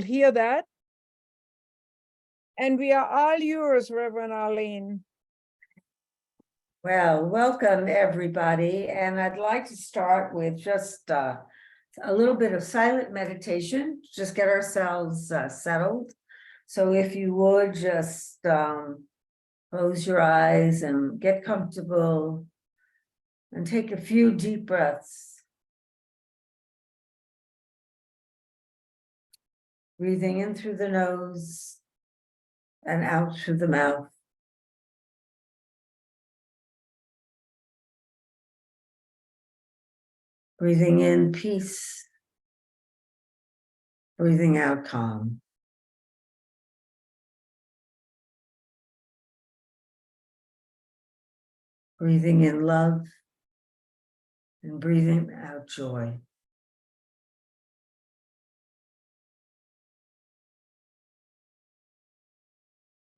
Hear that? And we are all yours, Reverend Arlene. Well, welcome everybody. And I'd like to start with just a little bit of silent meditation, just get ourselves settled. So if you would just close your eyes and get comfortable and take a few deep breaths. Breathing in through the nose and out through the mouth. Breathing in peace, breathing out calm. Breathing in love and breathing out joy.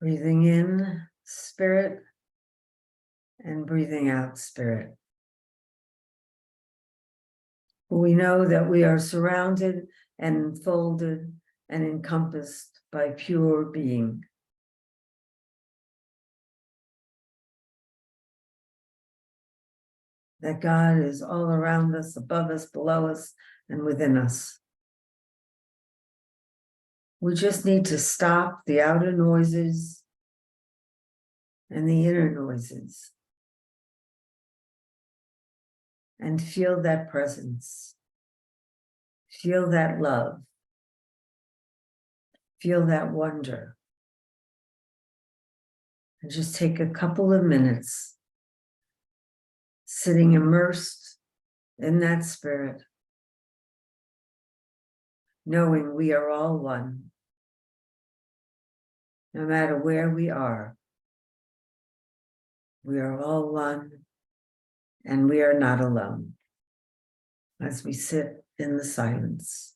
Breathing in spirit and breathing out spirit. We know that we are surrounded and enfolded and encompassed by pure being. That God is all around us, above us, below us, and within us. We just need to stop the outer noises and the inner noises and feel that presence. Feel that love. Feel that wonder. And just take a couple of minutes sitting immersed in that spirit, knowing we are all one. No matter where we are all one, and we are not alone as we sit in the silence.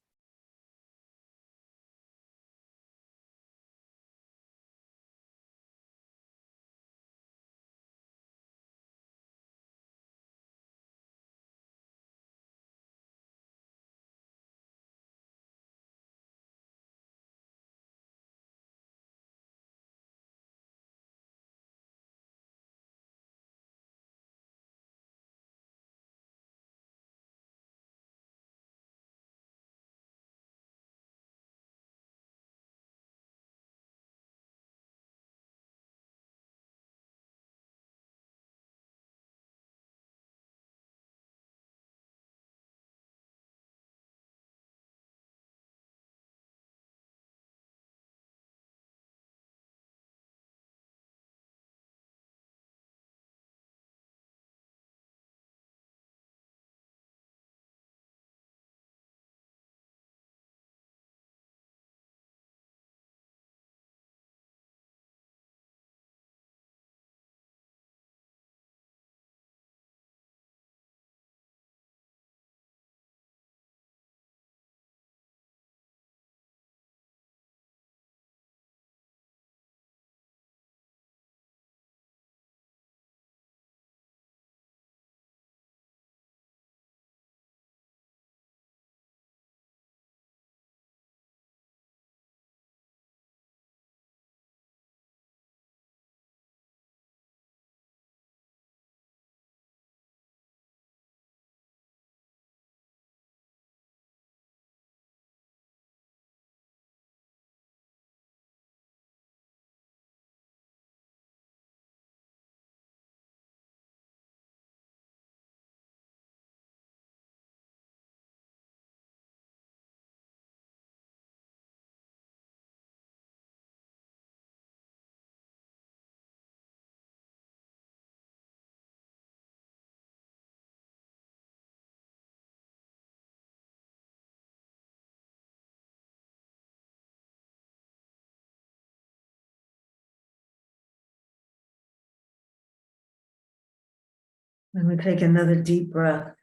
And we take another deep breath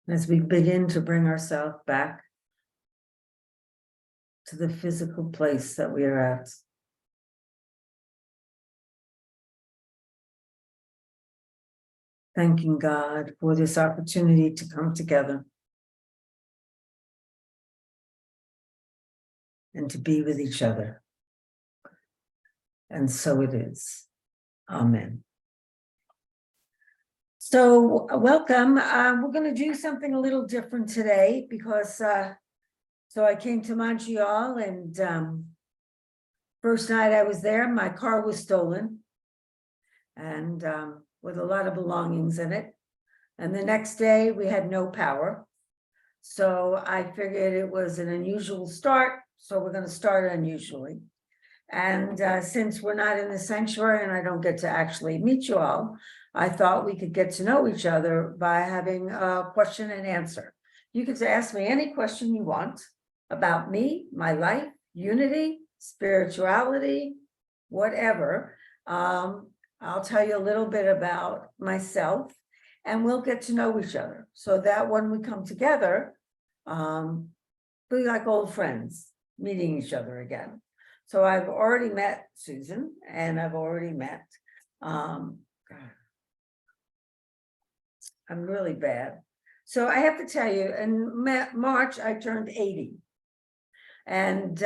as we begin to bring ourselves back to the physical place that we are at. Thanking God for this opportunity to come together. and to be with each other. And so it is. Amen. So welcome. We're going to do something a little different today because so I came to Montreal, and first night I was there, my car was stolen, and with a lot of belongings in it. And the next day we had no power. So I figured it was an unusual start. So we're going to start unusually. And since we're not in the sanctuary and I don't get to actually meet you all, I thought we could get to know each other by having a question and answer. You can ask me any question you want about me, my life, unity, spirituality, whatever. I'll tell you a little bit about myself, and we'll get to know each other so that when we come together, be like old friends, meeting each other again. So I've already met Susan, and I've already met, God, I'm really bad. So I have to tell you, in March, I turned 80. And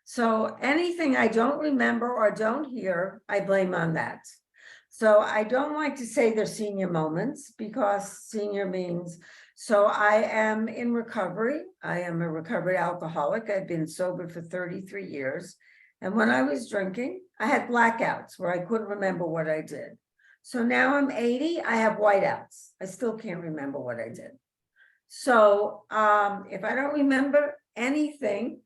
so anything I don't remember or don't hear, I blame on that. So I don't like to say they're senior moments, because senior means, so I am in recovery. I am a recovered alcoholic. I've been sober for 33 years. And when I was drinking, I had blackouts where I couldn't remember what I did. So now I'm 80, I have whiteouts. I still can't remember what I did. So if I don't remember anything,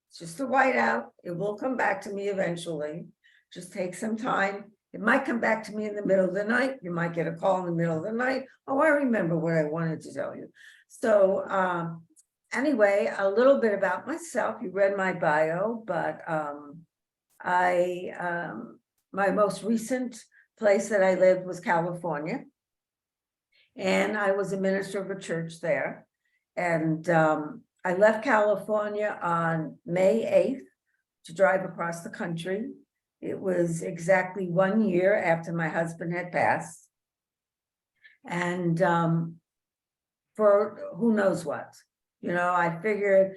it's just a whiteout. It will come back to me eventually. Just take some time. It might come back to me in the middle of the night. You might get a call in the middle of the night. Oh, I remember what I wanted to tell you. So anyway, a little bit about myself. You read my bio, but my most recent place that I lived was California. And I was a minister of a church there. And I left California on May 8th to drive across the country. It was exactly 1 year after my husband had passed. And for who knows what, I figured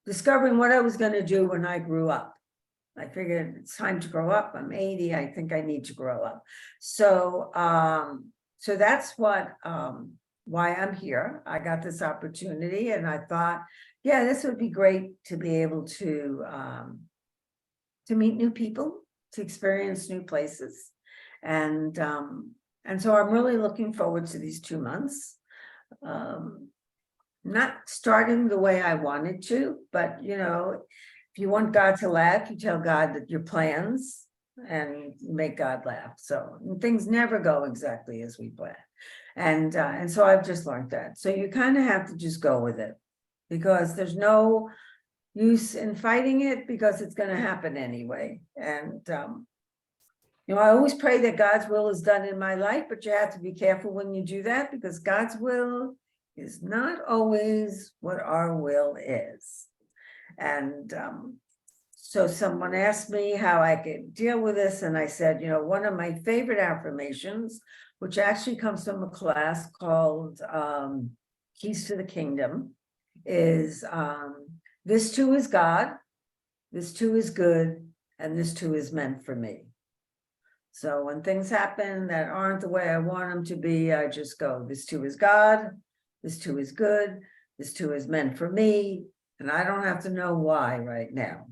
discovering what I was going to do when I grew up. I figured it's time to grow up. I'm 80. I think I need to grow up. So, so that's what, why I'm here. I got this opportunity, and I thought, yeah, this would be great to be able to meet new people, to experience new places. And so I'm really looking forward to these 2 months. Not starting the way I wanted to, but if you want God to laugh, you tell God that your plans and make God laugh. So things never go exactly as we plan. And so I've just learned that. So you kind of have to just go with it, because there's no use in fighting it, because it's going to happen anyway. And I always pray that God's will is done in my life, but you have to be careful when you do that, because God's will is not always what our will is. And so someone asked me how I could deal with this, and I said, one of my favorite affirmations, which actually comes from a class called Keys to the Kingdom, is this too is God, this too is good, and this too is meant for me. So when things happen that aren't the way I want them to be, I just go, this too is God, this too is good, this too is meant for me, and I don't have to know why right now.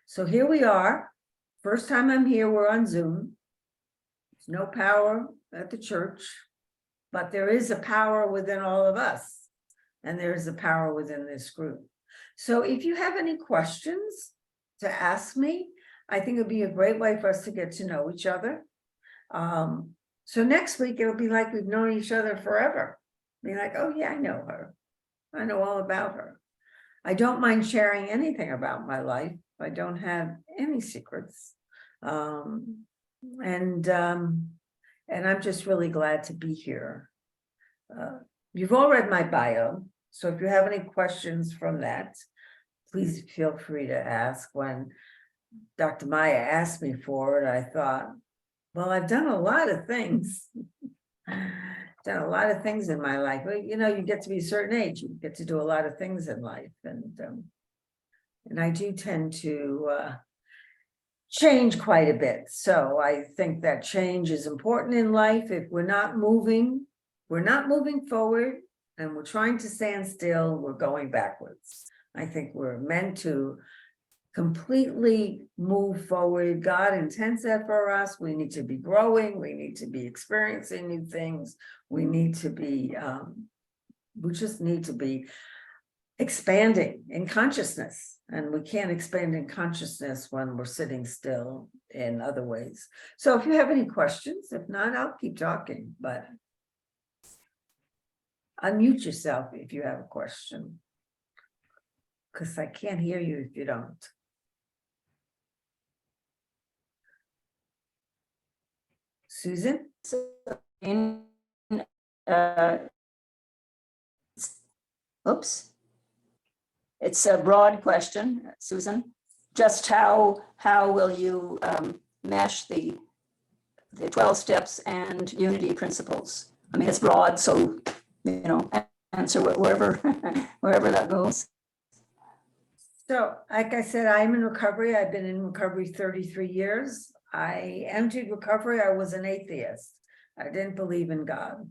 So here we are. First time I'm here, we're on Zoom. There's no power at the church, but there is a power within all of us, and there is a power within this group. So if you have any questions to ask me, I think it'd be a great way for us to get to know each other. So next week, it'll be like we've known each other forever. Be like, oh yeah, I know her. I know all about her. I don't mind sharing anything about my life. I don't have any secrets. And I'm just really glad to be here. You've all read my bio, so if you have any questions from that, please feel free to ask. When Dr. Meyer asked me for it, I thought, well, I've done a lot of things. Done a lot of things in my life. Well, you get to be a certain age, you get to do a lot of things in life. And And I do tend to change quite a bit. So I think that change is important in life. If we're not moving forward and we're trying to stand still, we're going backwards. I think we're meant to completely move forward. God intends that for us. We need to be growing. We need to be experiencing new things. We need to be, we just need to be expanding in consciousness. And we can't expand in consciousness when we're sitting still in other ways. So if you have any questions, if not, I'll keep talking, but unmute yourself if you have a question, because I can't hear you if you don't. Susan? Oops. It's a broad question, Susan. Just how will you mesh the 12 steps and unity principles? I mean, it's broad, so answer wherever wherever that goes. So, like I said, I'm in recovery. I've been in recovery 33 years. I entered recovery. I was an atheist. I didn't believe in God.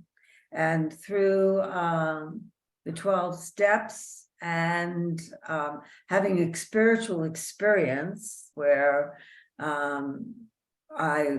And through the 12 steps and having a spiritual experience where I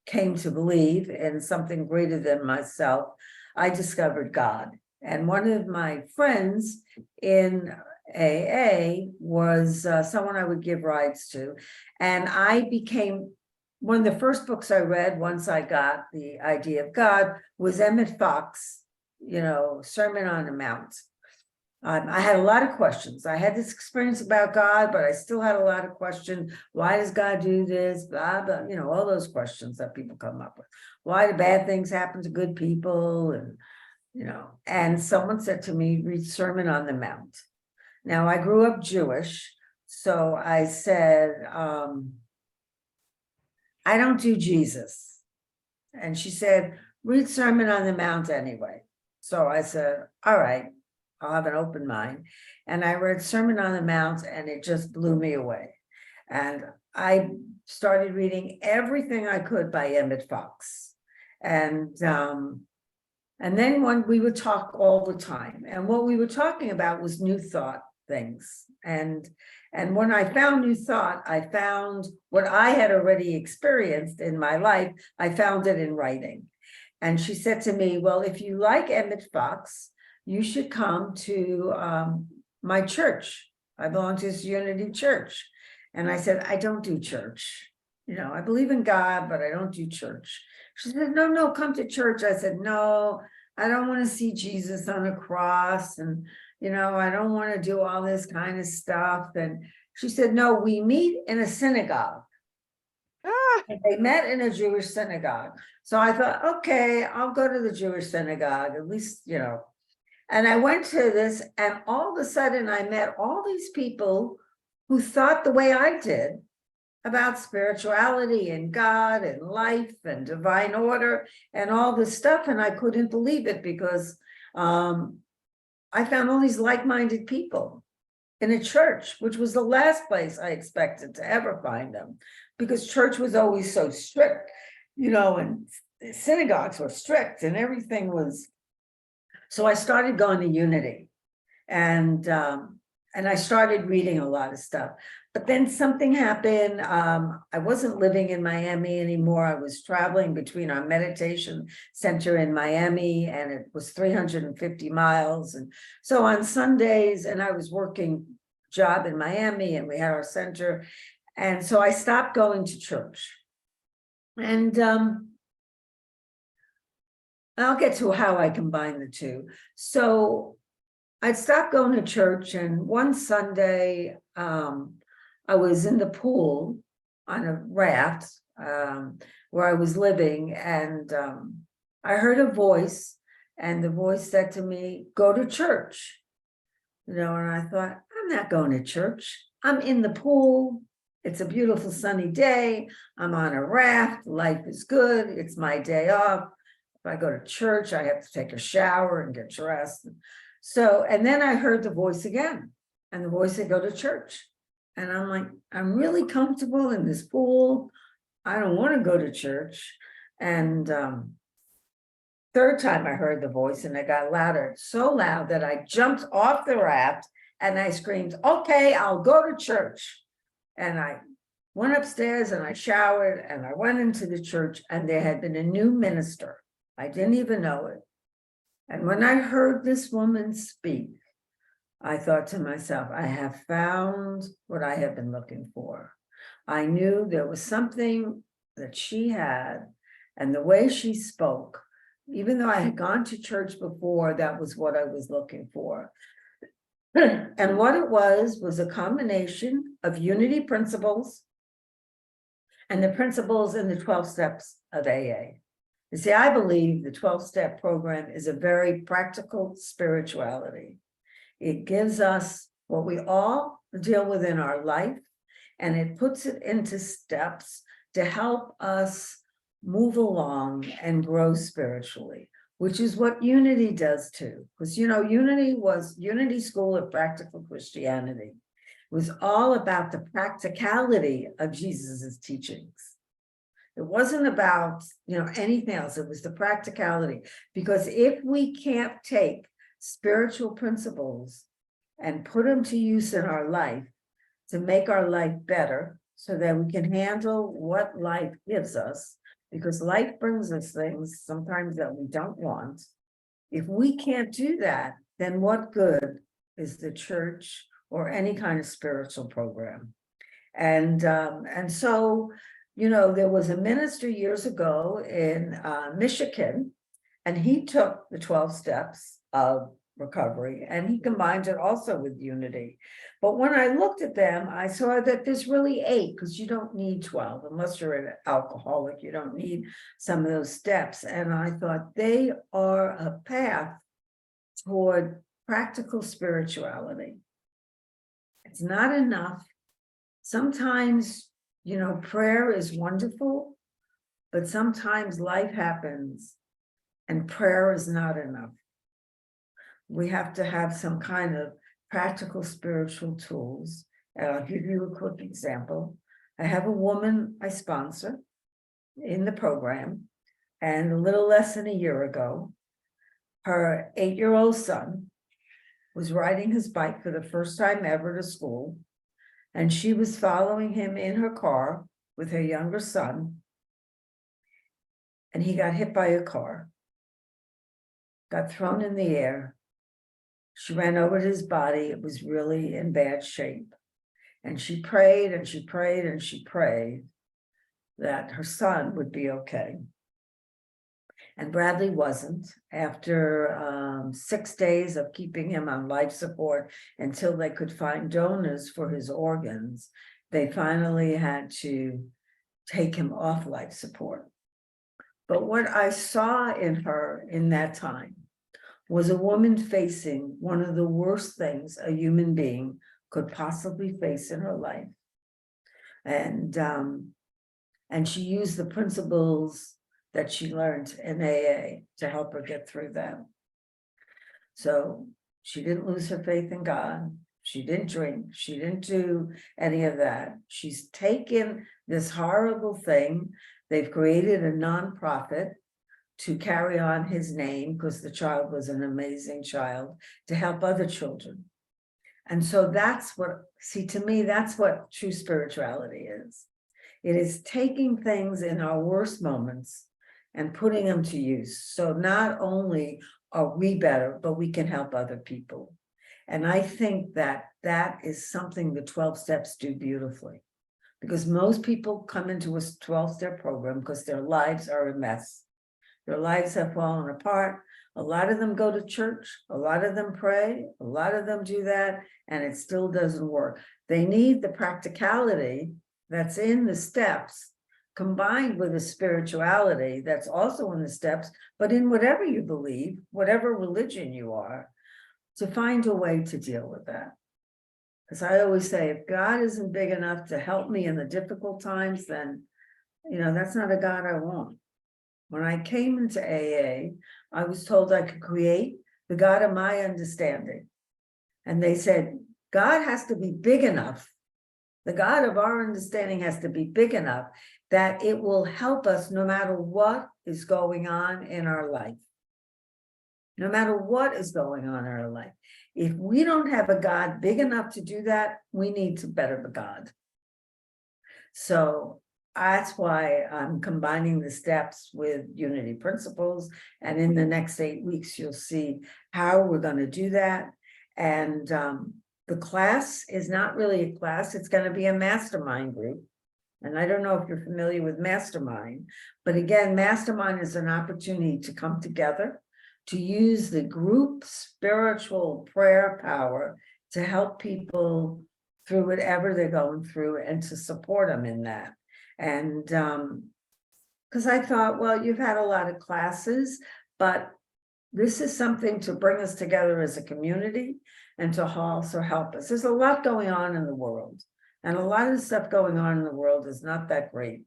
came to believe in something greater than myself, I discovered God. And one of my friends in AA was someone I would give rides to. And I became, one of the first books I read once I got the idea of God was Emmett Fox, Sermon on the Mount. I had a lot of questions. I had this experience about God, but I still had a lot of questions. Why does God do this? Blah, blah, all those questions that people come up with. Why do bad things happen to good people? And someone said to me, read Sermon on the Mount. Now, I grew up Jewish, so I said, I don't do Jesus. And she said, read Sermon on the Mount anyway. So I said, all right, I'll have an open mind. And I read Sermon on the Mount and it just blew me away. And I started reading everything I could by Emmett Fox. And then we would talk all the time. And what we were talking about was new thought things. And when I found new thought, I found what I had already experienced in my life. I found it in writing. And she said to me, well, if you like Emmett Fox, you should come to my church. I belong to this Unity church. And I said, I don't do church. I believe in God, but I don't do church. She said, no, come to church. I said, no, I don't want to see Jesus on a cross. And, I don't want to do all this kind of stuff. And she said, no, we meet in a synagogue. And they met in a Jewish synagogue. So I thought, okay, I'll go to the Jewish synagogue, at least, And I went to this, and all of a sudden I met all these people who thought the way I did about spirituality and God and life and divine order and all this stuff. And I couldn't believe it because I found all these like-minded people in a church, which was the last place I expected to ever find them, because church was always so strict, and synagogues were strict and everything was. So I started going to Unity, and I started reading a lot of stuff. But then something happened. I wasn't living in Miami anymore. I was traveling between our meditation center in Miami, and it was 350 miles. And so on Sundays, and I was working job in Miami, and we had our center. And so I stopped going to church. And I'll get to how I combine the two. So I'd stopped going to church, and one Sunday, I was in the pool on a raft where I was living, and I heard a voice, and the voice said to me, go to church. And I thought, I'm not going to church. I'm in the pool. It's a beautiful sunny day. I'm on a raft. Life is good. It's my day off. If I go to church, I have to take a shower and get dressed. So, and then I heard the voice again, and the voice said, go to church. And I'm like, I'm really comfortable in this pool. I don't want to go to church. And third time I heard the voice and it got louder, so loud that I jumped off the raft and I screamed, okay, I'll go to church. And I went upstairs and I showered and I went into the church and there had been a new minister. I didn't even know it. And when I heard this woman speak, I thought to myself, I have found what I have been looking for. I knew there was something that she had, and the way she spoke, even though I had gone to church before, that was what I was looking for. And what it was a combination of unity principles and the principles in the 12 steps of AA. You see, I believe the 12-step program is a very practical spirituality. It gives us what we all deal with in our life, and it puts it into steps to help us move along and grow spiritually, which is what Unity does too. Because, you know, Unity was Unity School of Practical Christianity. It was all about the practicality of Jesus's teachings. It wasn't about, you know, anything else. It was the practicality. Because if we can't take spiritual principles and put them to use in our life to make our life better so that we can handle what life gives us, because life brings us things sometimes that we don't want. If we can't do that, then what good is the church or any kind of spiritual program? And so, you know, there was a minister years ago in Michigan, and he took the 12 steps of recovery and he combined it also with Unity. But when I looked at them, I saw that there's really 8, because you don't need 12 unless you're an alcoholic. You don't need some of those steps. And I thought they are a path toward practical spirituality. It's not enough. Sometimes, you know, prayer is wonderful, but sometimes life happens and prayer is not enough. We have to have some kind of practical spiritual tools. And I'll give you a quick example. I have a woman I sponsor in the program, and a little less than a year ago, her 8-year-old son was riding his bike for the first time ever to school, and she was following him in her car with her younger son, and he got hit by a car, got thrown in the air. She ran over to his body. It was really in bad shape. And she prayed and she prayed and she prayed that her son would be okay. And Bradley wasn't. After 6 days of keeping him on life support until they could find donors for his organs, they finally had to take him off life support. But what I saw in her in that time was a woman facing one of the worst things a human being could possibly face in her life. And she used the principles that she learned in AA to help her get through that. So she didn't lose her faith in God. She didn't drink. She didn't do any of that. She's taken this horrible thing. They've created a nonprofit to carry on his name, because the child was an amazing child, to help other children. And so that's what, see, to me, that's what true spirituality is. It is taking things in our worst moments and putting them to use. So not only are we better, but we can help other people. And I think that that is something the 12 steps do beautifully, because most people come into a 12-step program because their lives are a mess. Their lives have fallen apart. A lot of them go to church. A lot of them pray. A lot of them do that, and it still doesn't work. They need the practicality that's in the steps, combined with the spirituality that's also in the steps, but in whatever you believe, whatever religion you are, to find a way to deal with that. As I always say, if God isn't big enough to help me in the difficult times, then, you know, that's not a God I want. When I came into AA, I was told I could create the God of my understanding. And they said, God has to be big enough The God of our understanding has to be big enough that it will help us no matter what is going on in our life. No matter what is going on in our life. If we don't have a God big enough to do that, we need to better the God. So that's why I'm combining the steps with unity principles. And in the next 8 weeks, you'll see how we're going to do that. And the class is not really a class, it's going to be a mastermind group. And I don't know if you're familiar with mastermind, but again, mastermind is an opportunity to come together, to use the group spiritual prayer power to help people through whatever they're going through and to support them in that. And because I thought, well, you've had a lot of classes, but this is something to bring us together as a community and to also help us. There's a lot going on in the world, and a lot of the stuff going on in the world is not that great.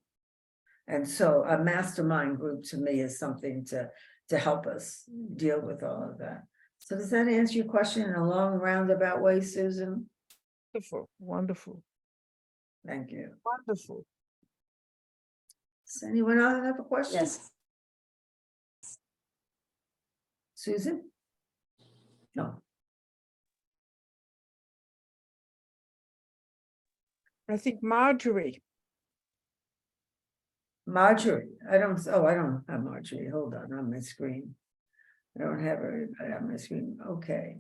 And so a mastermind group to me is something to help us deal with all of that. So does that answer your question in a long roundabout way, Susan? Wonderful, wonderful, Thank you. wonderful. Does anyone else have a question? Yes. Susan? No. I think Marjorie. Marjorie, I don't have Marjorie. Hold on my screen. I don't have her on my screen. Okay.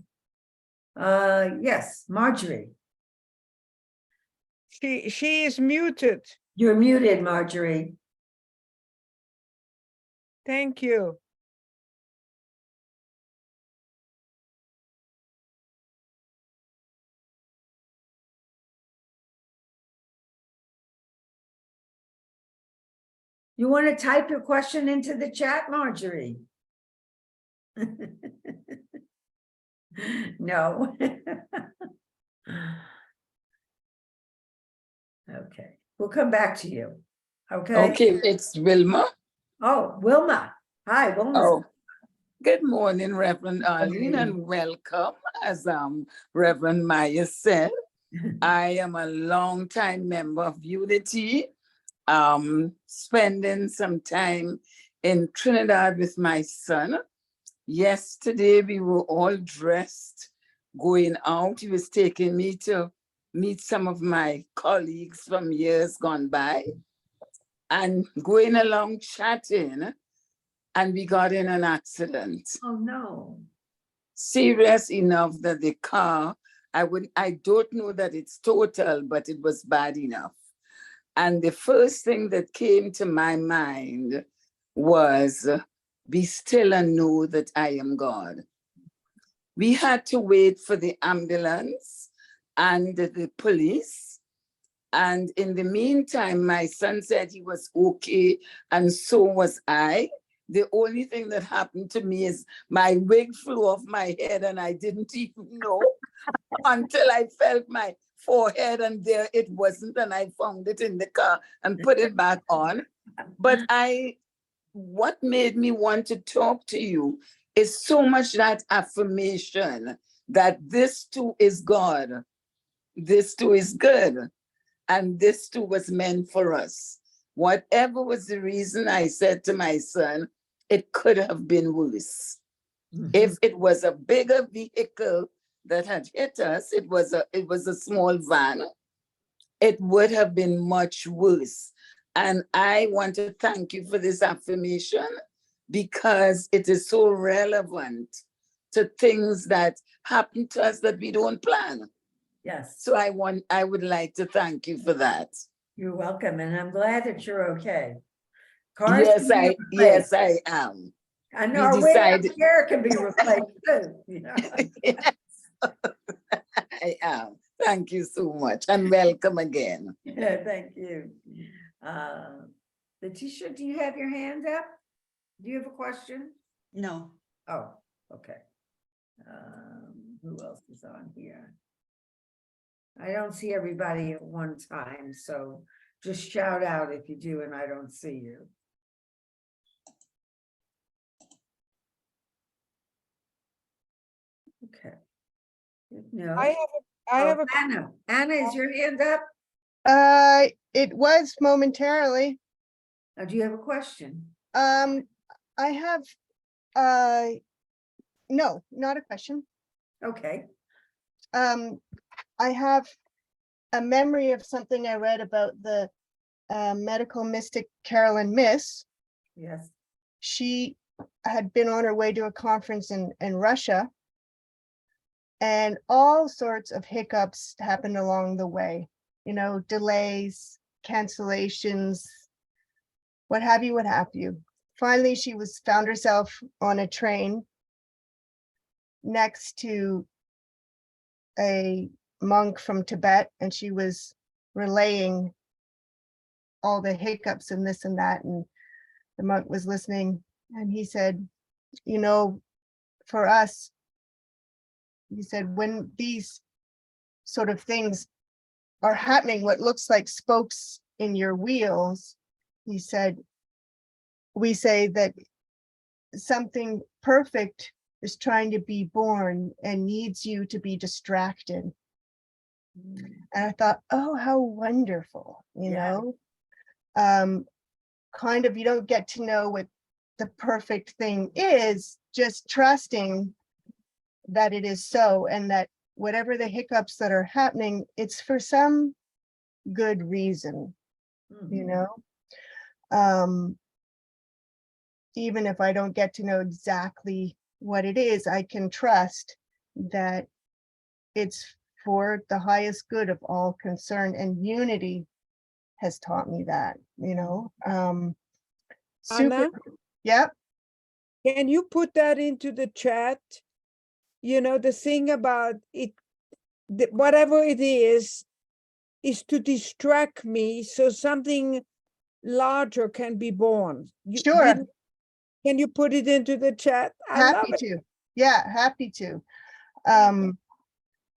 Yes, Marjorie. She is muted. You're muted, Marjorie. Thank you. You want to type your question into the chat, Marjorie? No. Okay, we'll come back to you. Okay. Okay, it's Wilma. Oh, Wilma. Hi, Wilma. Oh, good morning, Reverend Arlene, and welcome. As Reverend Meyer said, I am a longtime member of Unity, spending some time in Trinidad with my son. Yesterday, we were all dressed, going out. He was taking me to meet some of my colleagues from years gone by, and going along chatting, and we got in an accident. Oh, no. Serious enough that the car, I don't know that it's total, but it was bad enough. And the first thing that came to my mind was, be still and know that I am God. We had to wait for the ambulance and the police. And in the meantime, my son said he was okay, and so was I. The only thing that happened to me is my wig flew off my head, and I didn't even know until I felt my forehead, and there it wasn't, and I found it in the car and put it back on. But what made me want to talk to you is so much that affirmation that this too is God, this too is good, and this too was meant for us. Whatever was the reason, I said to my son, it could have been worse. If it was a bigger vehicle that had hit us, it was a small van, it would have been much worse. And I want to thank you for this affirmation, because it is so relevant to things that happen to us that we don't plan. Yes. So I would like to thank you for that. You're welcome, and I'm glad that you're okay. Yes, I am. And we our decided- hair can be replaced too. Yes, I am. Thank you so much, and welcome again. Yeah, thank you. Letitia, do you have your hand up? Do you have a question? No. Oh, okay. Who else is on here? I don't see everybody at one time, so just shout out if you do and I don't see you. Okay. No. I have a Anna, is your hand up? It was momentarily. Now, do you have a question? I have, no, not a question. Okay. I have a memory of something I read about the medical mystic Carolyn Myss. Yes. She had been on her way to a conference in Russia, and all sorts of hiccups happened along the way, you know, delays, cancellations, what have you, what have you. Finally, she found herself on a train next to a monk from Tibet, and she was relaying all the hiccups and this and that, and the monk was listening, and he said, you know, for us, he said, when these sort of things are happening, what looks like spokes in your wheels, he said, we say that something perfect is trying to be born and needs you to be distracted. And I thought, oh, how wonderful, you Yeah. know, kind of, you don't get to know what the perfect thing is, just trusting that it is so, and that whatever the hiccups that are happening, it's for some good reason, you Mhm. know. Even if I don't get to know exactly what it is, I can trust that it's for the highest good of all concerned, and unity has taught me that, you know. Super, Anna, yep, can you put that into the chat? You know, the thing about it, whatever it is to distract me so something larger can be born. sure, Can you put it into the chat? I love happy it. to, yeah, happy to.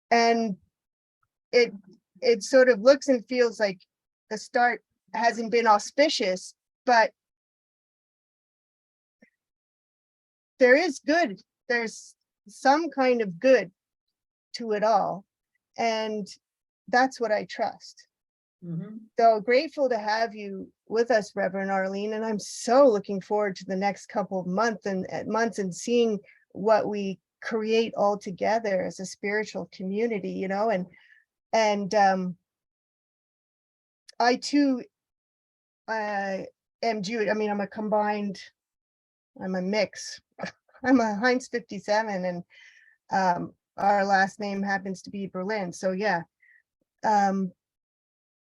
And it sort of looks and feels like the start hasn't been auspicious, but there is good. There's some kind of good to it all. And that's what I trust. Mhm. So grateful to have you with us, Reverend Arlene. And I'm so looking forward to the next couple of months and seeing what we create all together as a spiritual community, you know, and I too am Jewish. I mean, I'm a mix. I'm a Heinz 57, and our last name happens to be Berlin. So yeah.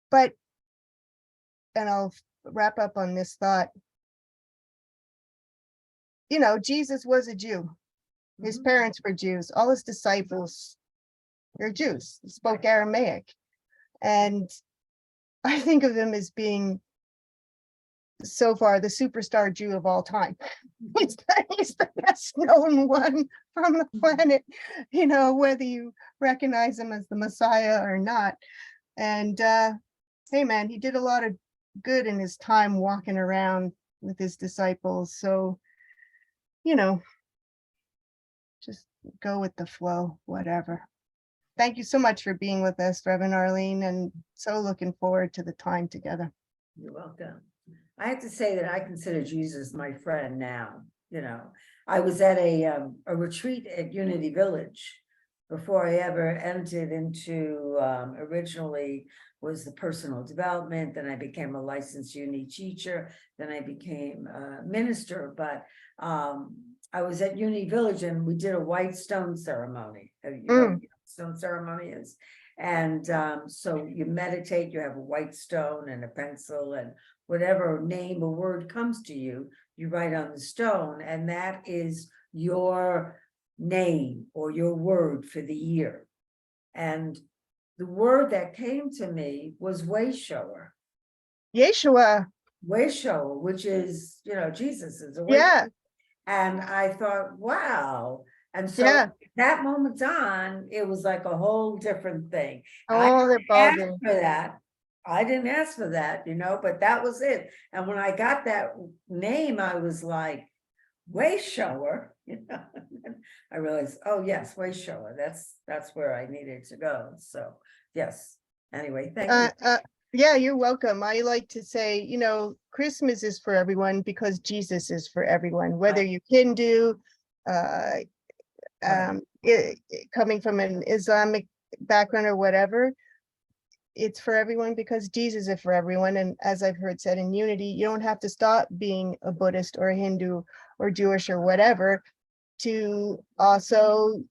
But, and I'll wrap up on this thought. You know, Jesus was a Jew. His Mhm. parents were Jews. All his disciples were Jews, spoke Aramaic. And I think of him as being so far the superstar Jew of all time. He's the best known one from the planet, you know, whether you recognize him as the Messiah or not. And hey man, he did a lot of good in his time walking around with his disciples. So, you know, just go with the flow, whatever. Thank you so much for being with us, Reverend Arlene, and so looking forward to the time together. You're welcome. I have to say that I consider Jesus my friend now. You know, I was at a retreat at Unity Village before I ever entered into, originally was the personal development, then I became a licensed uni teacher, then I became a minister, but I was at Uni Village and we did a white stone ceremony. You know what stone ceremony is? And so you meditate, you have a white stone and a pencil, and whatever name or word comes to you, you write on the stone, and that is your name or your word for the year. And the word that came to me was way shower. Yeshua, Way shower, which is, you know, Jesus is a way. yeah, And I thought, wow. And so yeah. that moment on, it was like a whole different thing. I Oh, didn't the ask ballgame. for that. I didn't ask for that, you know, but that was it. And when I got that name, I was like, way shower, you know. I realized, oh yes, way shower. That's where I needed to go. So yes. Anyway, thank you. Yeah, you're welcome. I like to say, you know, Christmas is for everyone because Jesus is for everyone, whether Right. you Hindu, uh, Right. coming from an Islamic background or whatever. It's for everyone because Jesus is for everyone. And as I've heard said in Unity, you don't have to stop being a Buddhist or a Hindu or Jewish or whatever to also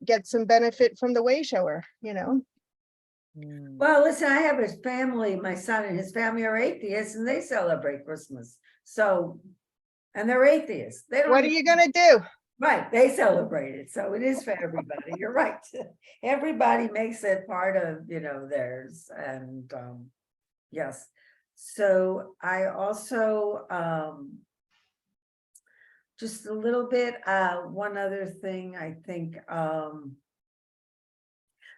get some benefit from the way shower, you know? Well, listen, I have his family, my son and his family are atheists and they celebrate Christmas. So, and they're atheists. They don't What are even- you gonna do? Right, they celebrate it, so it is for everybody, you're right. Everybody makes it part of, theirs, and, yes. So I also, just a little bit, one other thing, I think,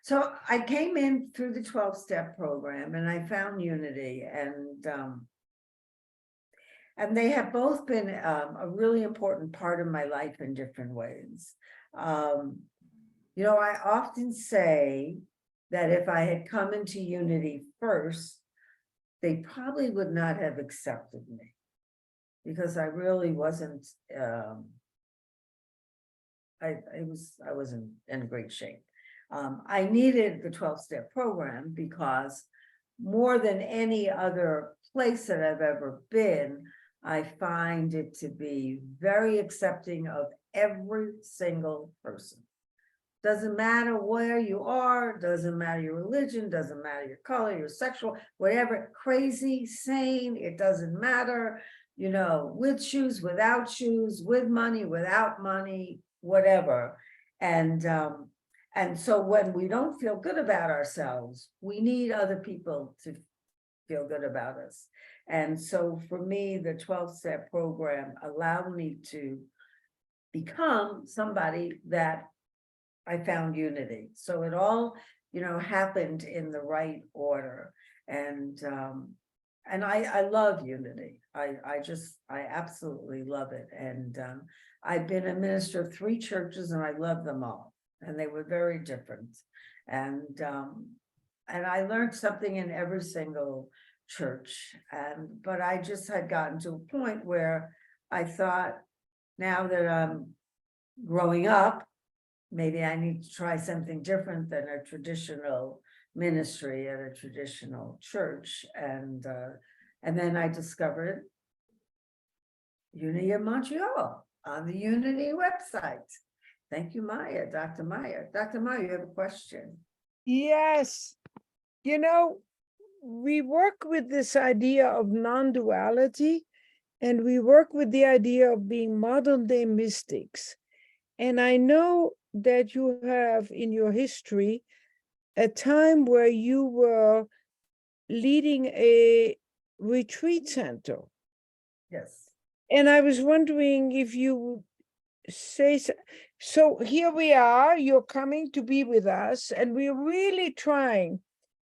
so I came in through the 12-step program and I found Unity, and they have both been a really important part of my life in different ways. I often say that if I had come into Unity first, they probably would not have accepted me because I really wasn't, I wasn't in great shape. I needed the 12-step program because more than any other place that I've ever been, I find it to be very accepting of every single person. Doesn't matter where you are, doesn't matter your religion, doesn't matter your color, your sexual, whatever, crazy, sane, it doesn't matter, with shoes, without shoes, with money, without money, whatever. And so when we don't feel good about ourselves, we need other people to feel good about us. And so for me, the 12-step program allowed me to become somebody that I found Unity. So it all, happened in the right order. And I love Unity. I absolutely love it. And I've been a minister of 3 churches and I love them all. And they were very different. And I learned something in every single church. But I just had gotten to a point where I thought, now that I'm growing up, maybe I need to try something different than a traditional ministry at a traditional church. And then I discovered Unity of Montreal on the Unity website. Thank you, Meyer, Dr. Meyer. Dr. Meyer, you have a question. Yes. We work with this idea of non-duality, and we work with the idea of being modern-day mystics. And I know that you have in your history a time where you were leading a retreat center. Yes. And I was wondering if you would say so. Here we are, you're coming to be with us, and we're really trying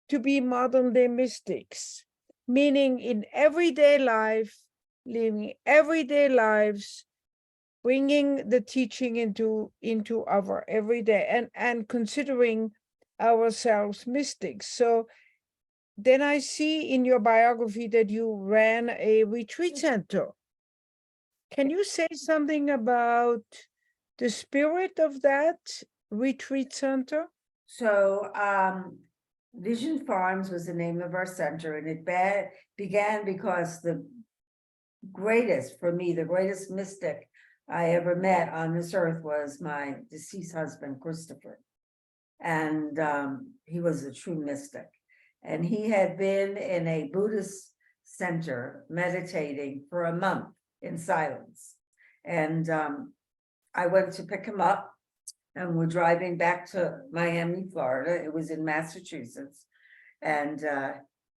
to be modern-day mystics, meaning in everyday life, living everyday lives, bringing the teaching into our everyday and considering ourselves mystics. So then I see in your biography that you ran a retreat center. Can you say something about the spirit of that retreat center? So Vision Farms was the name of our center, and it began because the greatest mystic I ever met on this earth was my deceased husband, Christopher. And he was a true mystic. And he had been in a Buddhist center meditating for a month in silence. And I went to pick him up, and we're driving back to Miami, Florida. It was in Massachusetts. And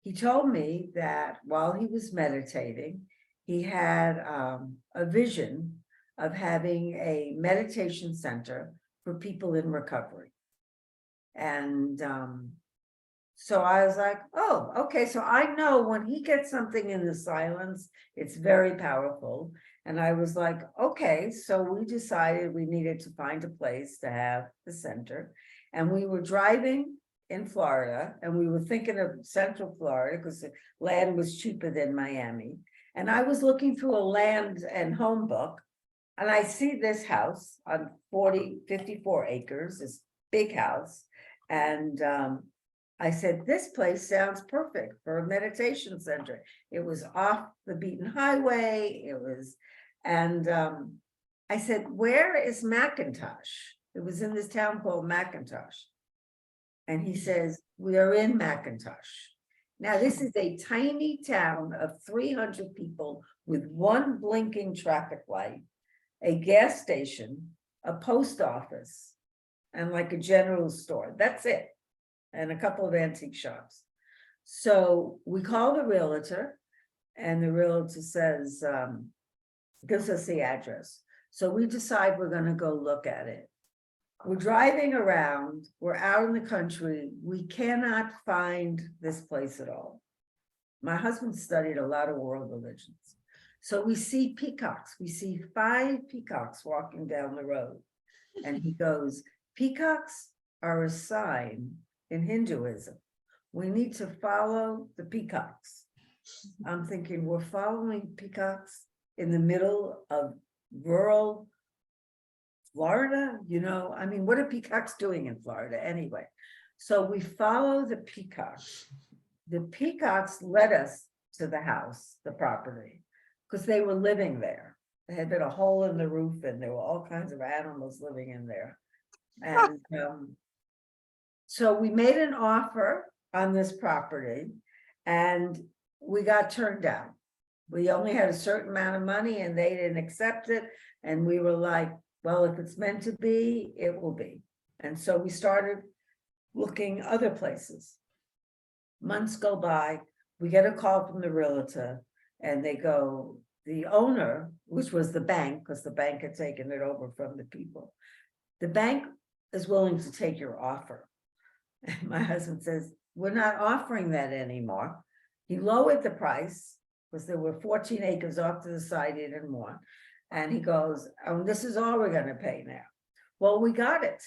he told me that while he was meditating, he had a vision of having a meditation center for people in recovery. And so I was like, oh, okay. So I know when he gets something in the silence, it's very powerful. And I was like, okay, so we decided we needed to find a place to have the center. And we were driving in Florida, and we were thinking of Central Florida because the land was cheaper than Miami. And I was looking through a land and home book, and I see this house on 54 acres, this big house. And I said, this place sounds perfect for a meditation center. It was off the beaten highway. It was, and I said, where is McIntosh? It was in this town called McIntosh. And he says, we are in McIntosh. Now, this is a tiny town of 300 people with one blinking traffic light, a gas station, a post office, and like a general store. That's it. And a couple of antique shops. So we call the realtor, and the realtor says, gives us the address. So we decide we're going to go look at it. We're driving around, we're out in the country, we cannot find this place at all. My husband studied a lot of world religions. So we see peacocks, we see 5 peacocks walking down the road. And he goes, peacocks are a sign in Hinduism. We need to follow the peacocks. I'm thinking, we're following peacocks in the middle of rural Florida, you know, I mean, what are peacocks doing in Florida anyway? So we follow the peacocks. The peacocks led us to the house, the property, because they were living there. There had been a hole in the roof and there were all kinds of animals living in there. And so we made an offer on this property and we got turned down. We only had a certain amount of money and they didn't accept it. And we were like, well, if it's meant to be, it will be. And so we started looking other places. Months go by, we get a call from the realtor and they go, the owner, which was the bank, because the bank had taken it over from the people, the bank is willing to take your offer. And my husband says, we're not offering that anymore. He lowered the price because there were 14 acres off to the side he didn't want. And he goes, oh, this is all we're going to pay now. Well, we got it.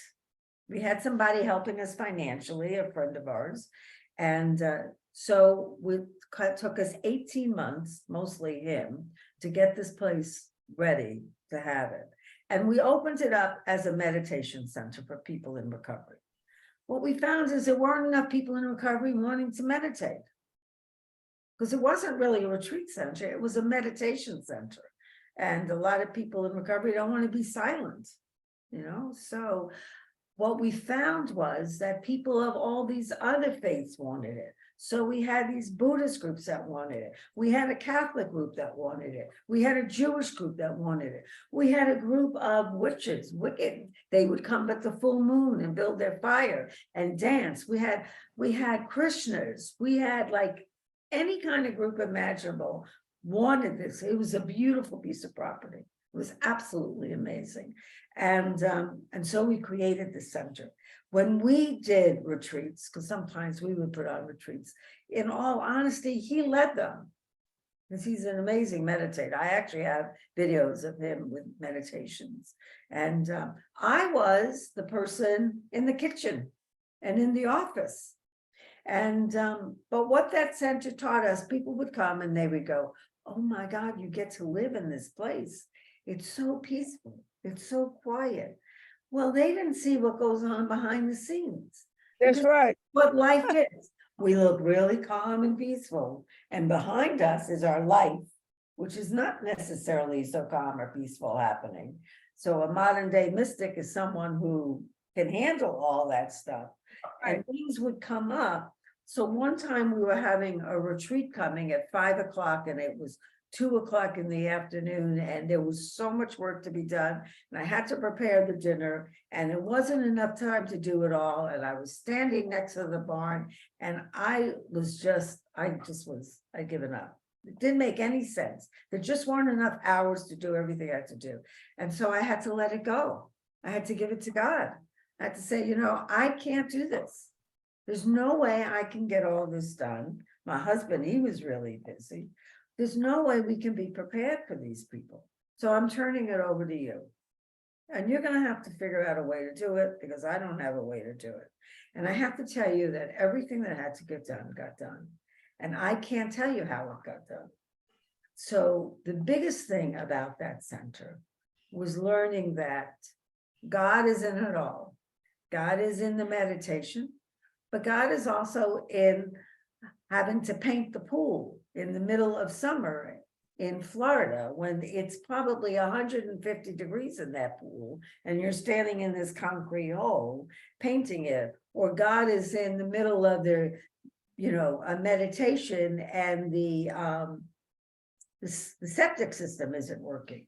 We had somebody helping us financially, a friend of ours. And so it took us 18 months, mostly him, to get this place ready to have it. And we opened it up as a meditation center for people in recovery. What we found is there weren't enough people in recovery wanting to meditate. Because it wasn't really a retreat center, it was a meditation center. And a lot of people in recovery don't want to be silent, you know? So what we found was that people of all these other faiths wanted it. So we had these Buddhist groups that wanted it. We had a Catholic group that wanted it. We had a Jewish group that wanted it. We had a group of witches, wicked. They would come at the full moon and build their fire and dance. We had Krishners. We had like any kind of group imaginable wanted this. It was a beautiful piece of property. It was absolutely amazing. And so we created the center. When we did retreats, because sometimes we would put on retreats, in all honesty, he led them because he's an amazing meditator. I actually have videos of him with meditations. And I was the person in the kitchen and in the office. And but what that center taught us, people would come and they would go, oh my God, you get to live in this place. It's so peaceful. It's so quiet. Well, they didn't see what goes on behind the scenes. That's right. What life is. We look really calm and peaceful. And behind us is our life, which is not necessarily so calm or peaceful happening. So a modern day mystic is someone who can handle all that stuff. Right. And things would come up. So one time we were having a retreat coming at 5 o'clock and it was 2 o'clock in the afternoon and there was so much work to be done and I had to prepare the dinner and it wasn't enough time to do it all. And I was standing next to the barn and I'd given up. It didn't make any sense. There just weren't enough hours to do everything I had to do. And so I had to let it go. I had to give it to God. I had to say, you know, I can't do this. There's no way I can get all this done. My husband, he was really busy. There's no way we can be prepared for these people. So I'm turning it over to you. And you're going to have to figure out a way to do it because I don't have a way to do it. And I have to tell you that everything that had to get done got done. And I can't tell you how it got done. So the biggest thing about that center was learning that God is in it all. God is in the meditation, but God is also in having to paint the pool in the middle of summer in Florida when it's probably 150 degrees in that pool and you're standing in this concrete hole painting it, or God is in the middle of the, a meditation and the septic system isn't working.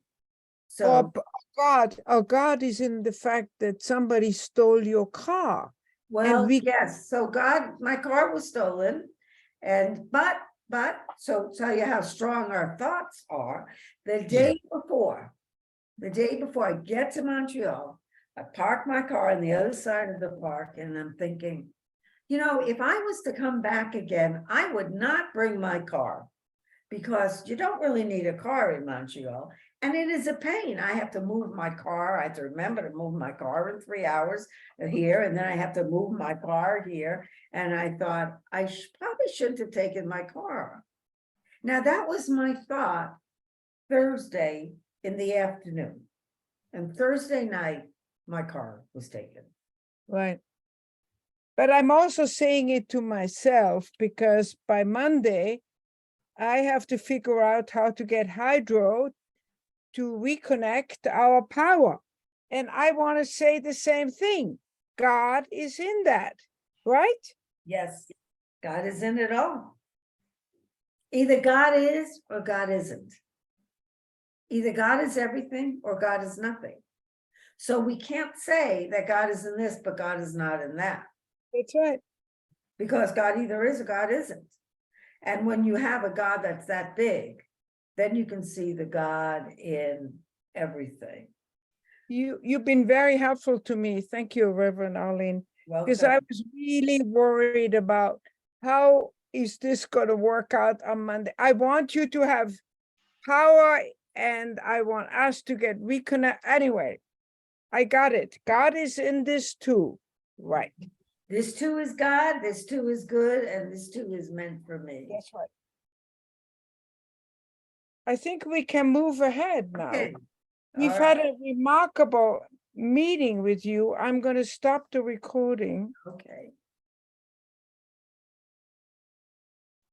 So God is in the fact that somebody stole your car. well, yes, so my car was stolen, and but so tell you how strong our thoughts are. The day before I get to Montreal, I park my car on the other side of the park, and I'm thinking, if I was to come back again, I would not bring my car, because you don't really need a car in Montreal. And it is a pain. I have to move my car. I have to remember to move my car in 3 hours here. And then I have to move my car here. And I thought I probably shouldn't have taken my car. Now that was my thought Thursday in the afternoon. And Thursday night, my car was taken. Right. But I'm also saying it to myself because by Monday, I have to figure out how to get hydro to reconnect our power. And I want to say the same thing. God is in that, right? Yes, God is in it all. Either God is or God isn't. Either God is everything or God is nothing. So we can't say that God is in this, but God is not in that. That's right. Because God either is or God isn't. And when you have a God that's that big, then you can see the God in everything. You've been very helpful to me. Thank you, Reverend Arlene. Because I Welcome. was really worried about how is this going to work out on Monday. I want you to have power and I want us to get reconnect. Anyway, I got it. God is in this too. Right. This too is God, this too is good, and this too is meant for me. That's right. I think we can move ahead now. Okay. We've All had right. a remarkable meeting with you. I'm going to stop the recording. Okay.